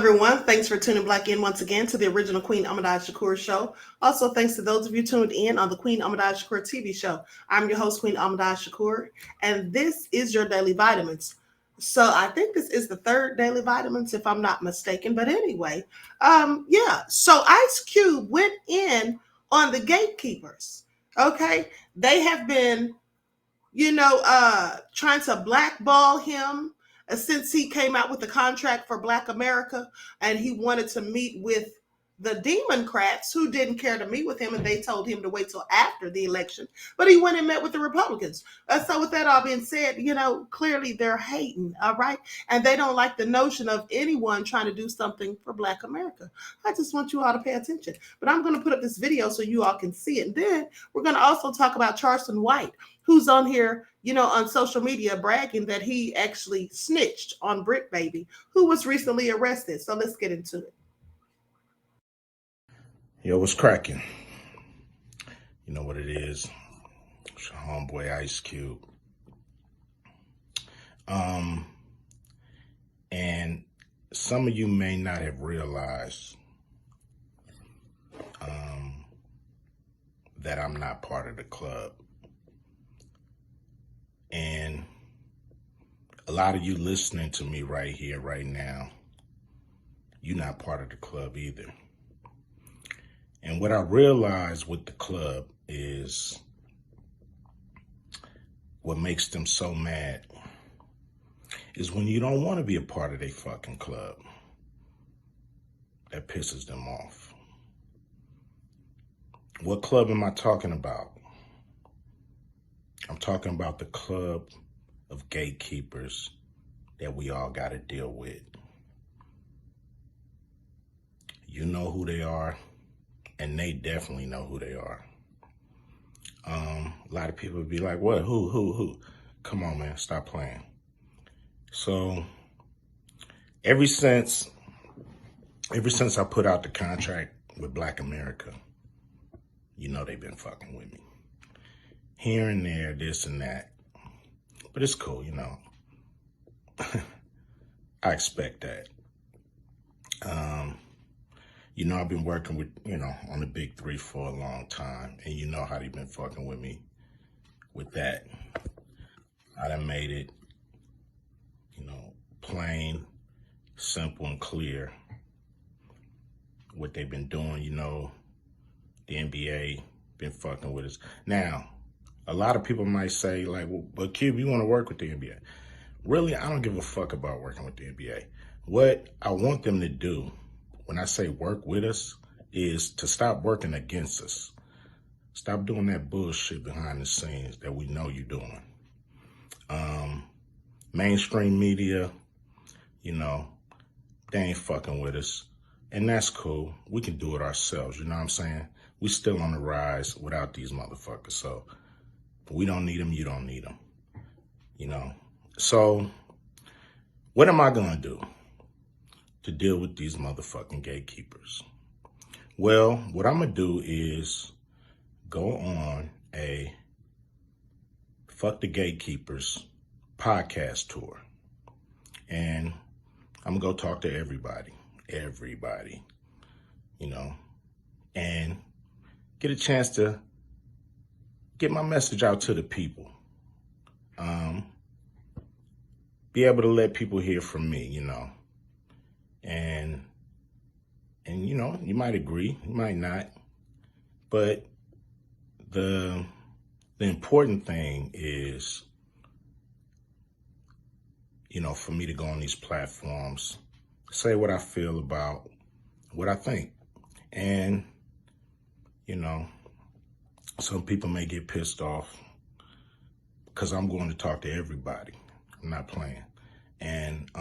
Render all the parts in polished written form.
everyone. Thanks for tuning back in once again to the original Queen Ahmadiyyah Shakur show. Also, thanks to those of you tuned in on the Queen Ahmadiyyah Shakur TV show. I'm your host, Queen Ahmadiyyah Shakur, and this is your Daily Vitamins. So I think this is the third Daily Vitamins, if I'm not mistaken. But anyway, So Ice Cube went in on the Gatekeepers. Okay, they have been, trying to blackball him since he came out with the contract for Black America, and he wanted to meet with the Democrats who didn't care to meet with him, and they told him to wait till after the election. But he went and met with the Republicans. So with that all being said, clearly they're hating, all right? And they don't like the notion of anyone trying to do something for Black America. I just want you all to pay attention. But I'm going to put up this video so you all can see it. And then we're going to also talk about Charleston White, who's on here, on social media bragging that he actually snitched on Bricc baby, who was recently arrested. So let's get into it. Yo, what's cracking? You know what it is. It's your homeboy Ice Cube. And some of you may not have realized that I'm not part of the club. And a lot of you listening to me right here, right now, you're not part of the club either. And what I realized with the club is what makes them so mad is when you don't want to be a part of their fucking club. That pisses them off. What club am I talking about? I'm talking about the club of gatekeepers that we all got to deal with. You know who they are. And they definitely know who they are. A lot of people would be like, what? Who? Come on, man, stop playing. So ever since I put out the contract with Black America, they've been fucking with me. Here and there, this and that. But it's cool, I expect that. I've been working with, on the big three for a long time. And you know how they've been fucking with me with that. I done made it, plain, simple, and clear what they've been doing. The NBA been fucking with us. Now, a lot of people might say, like, well, but Cube, you want to work with the NBA. Really, I don't give a fuck about working with the NBA. What I want them to do, when I say work with us, is to stop working against us. Stop doing that bullshit behind the scenes that we know you're doing. Mainstream media, they ain't fucking with us. And that's cool. We can do it ourselves, you know what I'm saying? We still on the rise without these motherfuckers. So we don't need them, you don't need them. So what am I gonna do to deal with these motherfucking gatekeepers? Well, what I'm gonna do is go on a Fuck the Gatekeepers podcast tour. And I'm gonna go talk to everybody, and get a chance to get my message out to the people. Be able to let people hear from me, And you might agree, you might not, but the important thing is, for me to go on these platforms, say what I feel about what I think. And, some people may get pissed off because I'm going to talk to everybody. I'm not playing. And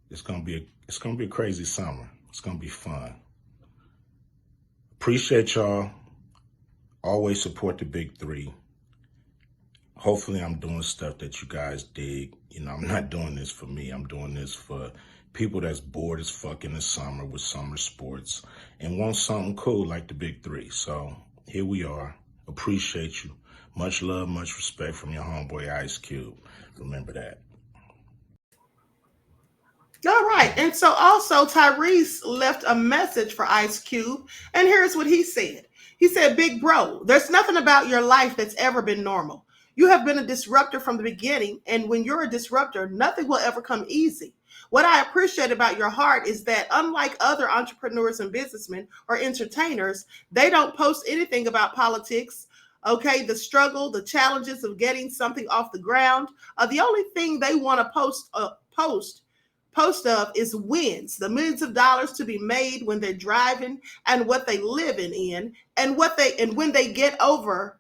it's gonna be a crazy summer. It's gonna be fun. Appreciate y'all. Always support the big three. Hopefully I'm doing stuff that you guys dig. I'm not doing this for me. I'm doing this for people that's bored as fuck in the summer with summer sports and want something cool like the big three. So here we are. Appreciate you. Much love, much respect from your homeboy Ice Cube. Remember that. All right. And so also Tyrese left a message for Ice Cube. And here's what he said. He said, Big bro, there's nothing about your life that's ever been normal. You have been a disruptor from the beginning. And when you're a disruptor, nothing will ever come easy. What I appreciate about your heart is that, unlike other entrepreneurs and businessmen or entertainers, they don't post anything about politics. Okay, the struggle, the challenges of getting something off the ground. The only thing they want to post of is wins, the millions of dollars to be made when they're driving and what they living in, and when they get over,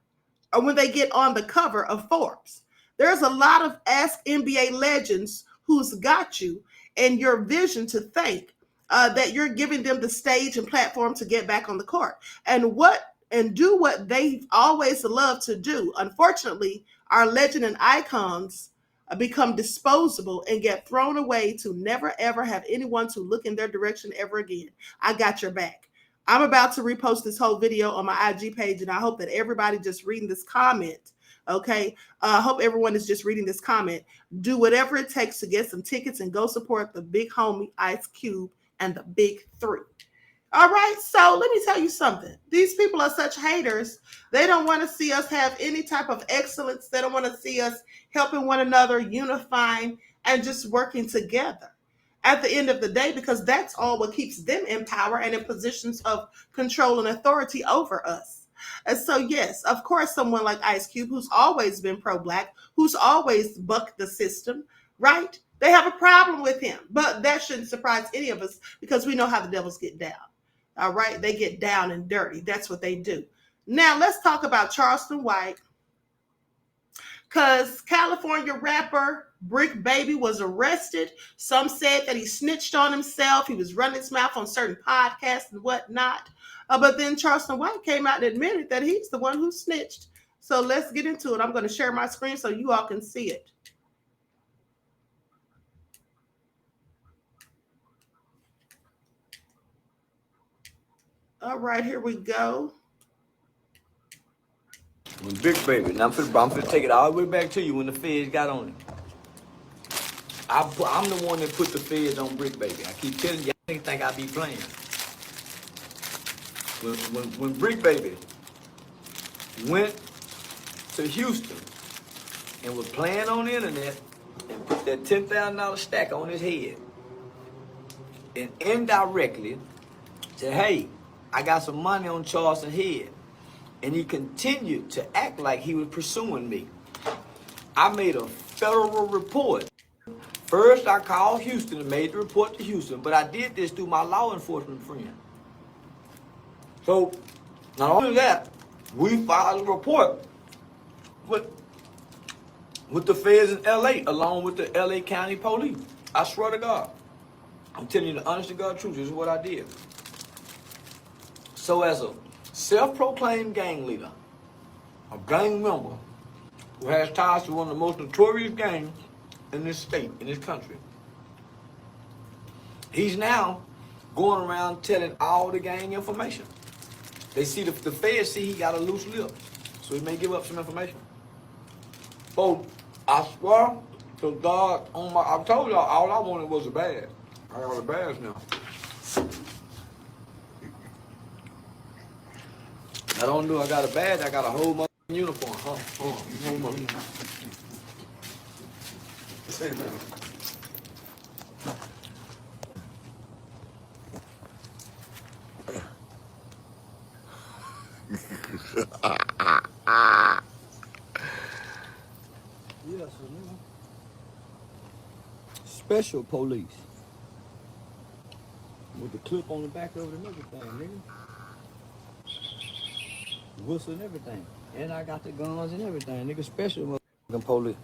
or when they get on the cover of Forbes. There's a lot of Ask NBA legends who's got you and your vision to thank, that you're giving them the stage and platform to get back on the court and do what they've always loved to do. Unfortunately, our legend and icons become disposable and get thrown away to never ever have anyone to look in their direction ever again. I got your back. I'm about to repost this whole video on my IG page, and I hope that everybody just reading this comment. Okay, I hope everyone is just reading this comment. Do whatever it takes to get some tickets and go support the big homie Ice Cube and the Big Three. All right, so let me tell you something. These people are such haters. They don't want to see us have any type of excellence. They don't want to see us helping one another, unifying, and just working together at the end of the day, because that's all what keeps them in power and in positions of control and authority over us. And so, yes, of course, someone like Ice Cube, who's always been pro-Black, who's always bucked the system, right? They have a problem with him, but that shouldn't surprise any of us because we know how the devils get down. All right, they get down and dirty. That's what they do. Now, let's talk about Charleston White, because California rapper Bricc Baby was arrested. Some said that he snitched on himself. He was running his mouth on certain podcasts and whatnot. But then Charleston White came out and admitted that he's the one who snitched. So let's get into it. I'm going to share my screen so you all can see it. All right, here we go. When Bricc Baby, now I'm finna take it all the way back to you when the feds got on it. I'm the one that put the feds on Bricc Baby. I keep telling you, I think I be playing. When Bricc Baby went to Houston and was playing on the internet and put that $10,000 stack on his head and indirectly said, hey, I got some money on Charleston's head. And he continued to act like he was pursuing me. I made a federal report. First, I called Houston and made the report to Houston, but I did this through my law enforcement friend. So, not only that, we filed a report with the feds in LA, along with the LA County Police. I swear to God. I'm telling you the honest to God truth, this is what I did. So as a self-proclaimed gang leader, a gang member who has ties to one of the most notorious gangs in this state, in this country, he's now going around telling all the gang information. They see the feds see he got a loose lip, so he may give up some information. So I swear to God, I told y'all all I wanted was a badge. I got a badge now. I don't know I got a badge, I got a whole mother uniform. Say that. Yes, nigga. Special police. With the clip on the back of it and everything, nigga. Whistle and everything. And I got the guns and everything, nigga. Special motherfucking police.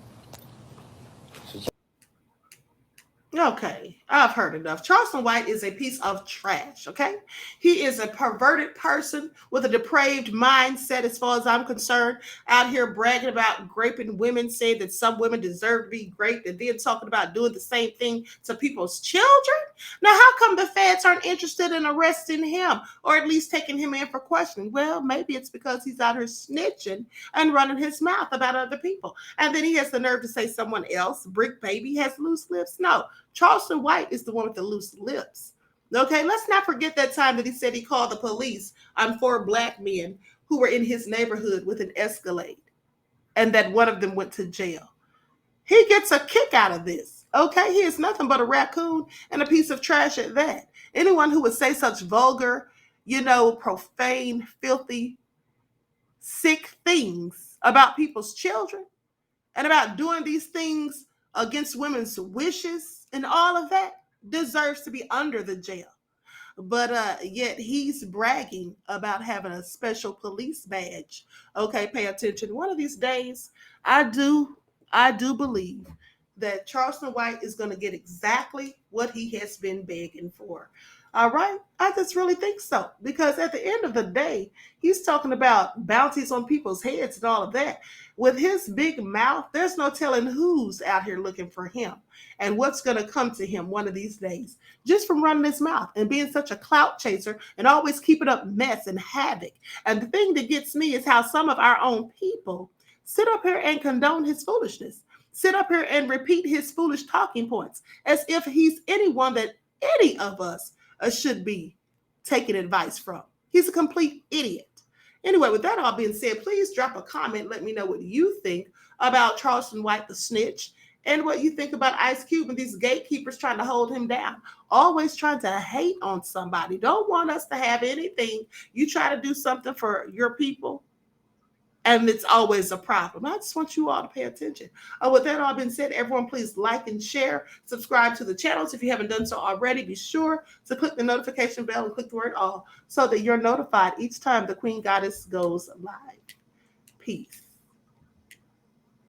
Okay, I've heard enough. Charleston White is a piece of trash, okay? He is a perverted person with a depraved mindset, as far as I'm concerned, out here bragging about raping women, saying that some women deserve to be raped, and then talking about doing the same thing to people's children. Now, how come the feds aren't interested in arresting him, or at least taking him in for questioning? Well, maybe it's because he's out here snitching and running his mouth about other people. And then he has the nerve to say someone else, Bricc Baby, has loose lips. No. Charleston White White is the one with the loose lips. Okay, let's not forget that time that he said he called the police on 4 black men who were in his neighborhood with an Escalade, and that one of them went to jail. He gets a kick out of this. Okay, he is nothing but a raccoon and a piece of trash at that. Anyone who would say such vulgar, profane, filthy, sick things about people's children and about doing these things against women's wishes and all of that deserves to be under the jail. But yet he's bragging about having a special police badge. Okay, pay attention. One of these days, I do believe that Charleston White is going to get exactly what he has been begging for. All right, I just really think so, because at the end of the day, he's talking about bounties on people's heads and all of that. With his big mouth, there's no telling who's out here looking for him and what's going to come to him one of these days, just from running his mouth and being such a clout chaser and always keeping up mess and havoc. And the thing that gets me is how some of our own people sit up here and condone his foolishness, sit up here and repeat his foolish talking points as if he's anyone that any of us should be taking advice from. He's a complete idiot. Anyway, with that all being said, please drop a comment. Let me know what you think about Charleston White, the snitch, and what you think about Ice Cube and these gatekeepers trying to hold him down. Always trying to hate on somebody. Don't want us to have anything. You try to do something for your people, and it's always a problem. I just want you all to pay attention. With that all being said, everyone, please like and share. Subscribe to the channels. If you haven't done so already, be sure to click the notification bell and click the word all so that you're notified each time the Queen Goddess goes live. Peace.